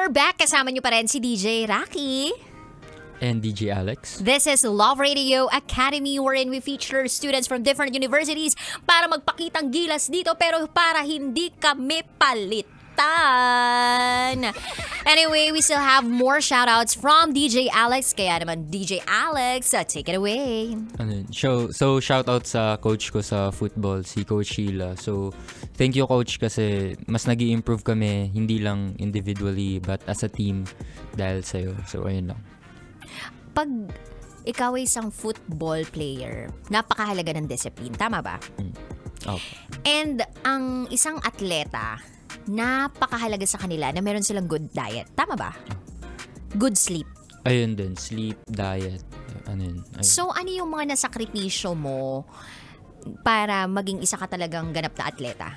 We're back. Kasama niyo pa rin si DJ Rocky. And DJ Alex. This is Love Radio Academy wherein we feature students from different universities para magpakitang gilas dito pero para hindi kami palitan. Anyway, we still have more shoutouts from DJ Alex. Kaya naman, DJ Alex, take it away. So, shoutout sa coach ko sa football, si Coach Sheila. So, thank you, Coach, kasi mas nag-i-improve kami, hindi lang individually, but as a team dahil sa'yo. So, ayun lang. Pag ikaw ay isang football player, napakahalaga ng discipline. Tama ba? Okay. And ang isang atleta, napakahalaga sa kanila na meron silang good diet. Tama ba? Good sleep. Ayun din, sleep, diet, Ayun. So, ano yung mga nasakripisyo mo para maging isa ka talagang ganap na atleta?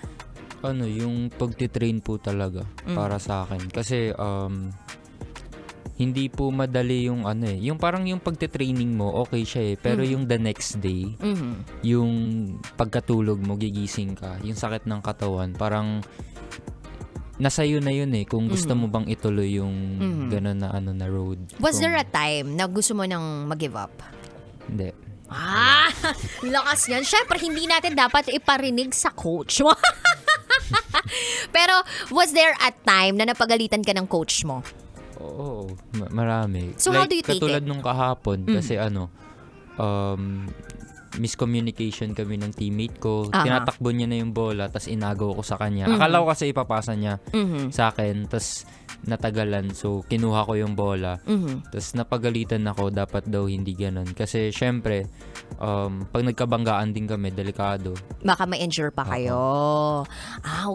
Yung pagtitrain po talaga para sa akin. Kasi, hindi po madali yung yung parang yung pagte-training mo, okay siya pero yung the next day, yung pagkatulog mo, gigising ka, yung sakit ng katawan, parang nasa iyo na yun kung gusto mo bang ituloy yung gano'n na na road. Was there a time na gusto mo nang mag-give up? Hindi. Lakas yan. Syempre, hindi natin dapat iparinig sa coach mo. Pero, was there a time na napagalitan ka ng coach mo? Oo, marami. So, how do you take katulad it? nung kahapon, kasi miscommunication kami ng teammate ko. Tinatakbo niya na yung bola, tas inagaw ko sa kanya. Akala ko kasi ipapasa niya sa akin, tas natagalan. So, kinuha ko yung bola. Tas napagalitan ako, dapat daw hindi ganun. Kasi, syempre, pag nagkabanggaan din kami, delikado. Baka ma-injure pa kayo.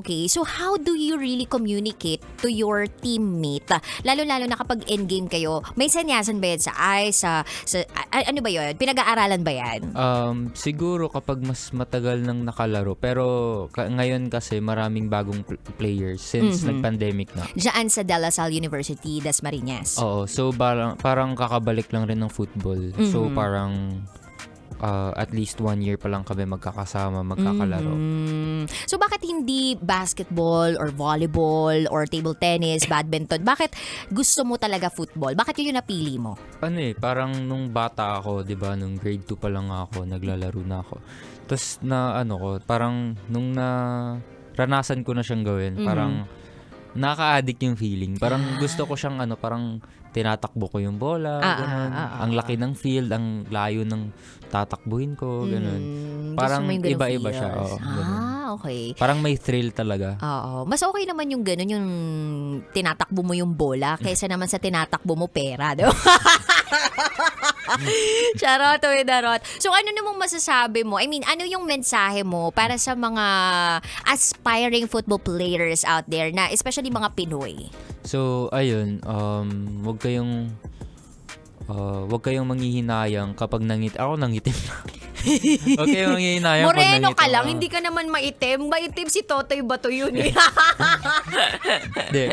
Okay. So, how do you really communicate to your teammate? Lalo-lalo na kapag endgame kayo, may sanyasan ba yan sa eyes? Ano ba yun? Pinag-aaralan ba yan? Siguro kapag mas matagal nang nakalaro. Pero ngayon kasi maraming bagong players since nag-pandemic na. Diyan sa De La Salle University, Dasmariñas. Oo. So, parang kakabalik lang rin ng football. So, parang at least 1 year pa lang kami magkakasama, magkakalaro. So, bakit hindi basketball or volleyball or table tennis, badminton? Bakit gusto mo talaga football? Bakit yun yung napili mo? Parang nung bata ako, 'di ba, nung grade 2 pa lang ako, naglalaro na ako. Tapos parang nung naranasan ko na siyang gawin, parang nakaka-addict yung feeling. Parang gusto ko siyang parang tinatakbo ko yung bola, ganun. Ang laki ng field, ang layo ng tatakbuhin ko, ganun. Parang iba-iba siya. Okay. Parang may thrill talaga. Oo. Mas okay naman yung ganun, yung tinatakbo mo yung bola kaysa naman sa tinatakbo mo pera, di ba? Charot, darot. So, ano namang masasabi mo? I mean, ano yung mensahe mo para sa mga aspiring football players out there na especially mga Pinoy? So, ayun, wag kayong manghihinayang kapag ako nangitim na. Wag kayong manghihinayang pag nangitim. Moreno ka lang, hindi ka naman maitim. Maitim si Totoy Bato yun eh.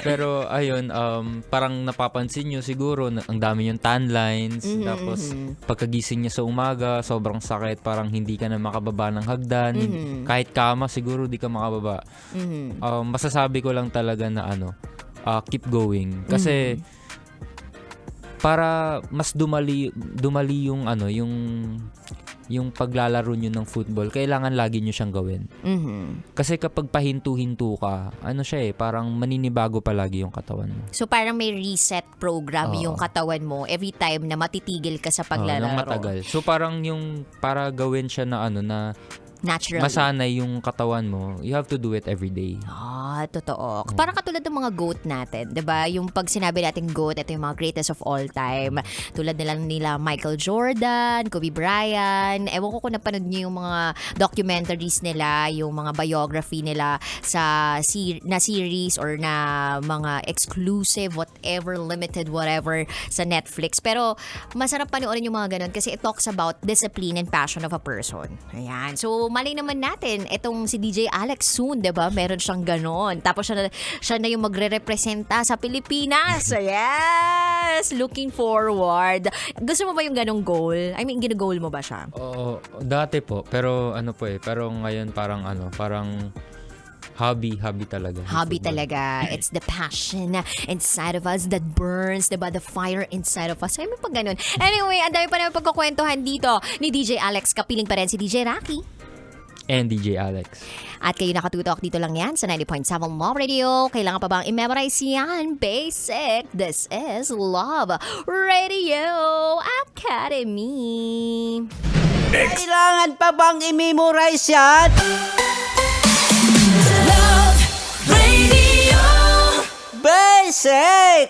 Pero ayun, parang napapansin nyo siguro, ang dami yung tan lines. Tapos, pagkagising niya sa umaga, sobrang sakit. Parang hindi ka na makababa ng hagdan. Kahit kama, siguro di ka makababa. Masasabi ko lang talaga na keep going. Kasi, para mas dumali yung paglalaro nyo ng football, kailangan lagi nyo siyang gawin. Kasi kapag pahinto-hinto ka, parang maninibago palagi yung katawan mo. So parang may reset program yung katawan mo every time na matitigil ka sa paglalaro. Nang matagal. So parang para gawin siya na naturally. Masanay yung katawan mo, you have to do it every day. Totoo. Parang katulad ng mga GOAT natin, 'di ba? Yung pag sinabi natin GOAT, ito yung mga greatest of all time. Tulad nila Michael Jordan, Kobe Bryant. Ewan ko kung napanood niyo yung mga documentaries nila, yung mga biography nila sa series or na mga exclusive, whatever, limited, whatever sa Netflix. Pero masarap panoorin yung mga ganun kasi it talks about discipline and passion of a person. Ayan. So, malay naman natin, itong si DJ Alex soon, 'di ba? Meron siyang ganon. Tapos siya na yung magre-representa sa Pilipinas. Yes! Looking forward. Gusto mo ba yung ganong goal? I mean, gino-goal mo ba siya? Oo, dati po. Pero pero ngayon parang Hobby talaga. Hobby Football. talaga. It's the passion inside of us that burns, diba? The fire inside of us. Ay, may pag ganun. Anyway, ang dami pa naman pagkukwentuhan dito ni DJ Alex. Kapiling pa rin si DJ Rocky. And DJ Alex. At kayo nakatutok dito lang yan sa 90.7 Love Radio. Kailangan pa bang i-memorize yan? Basic. This is Love Radio Academy. Kailangan pa bang i-memorize yan? Love Radio. Basic!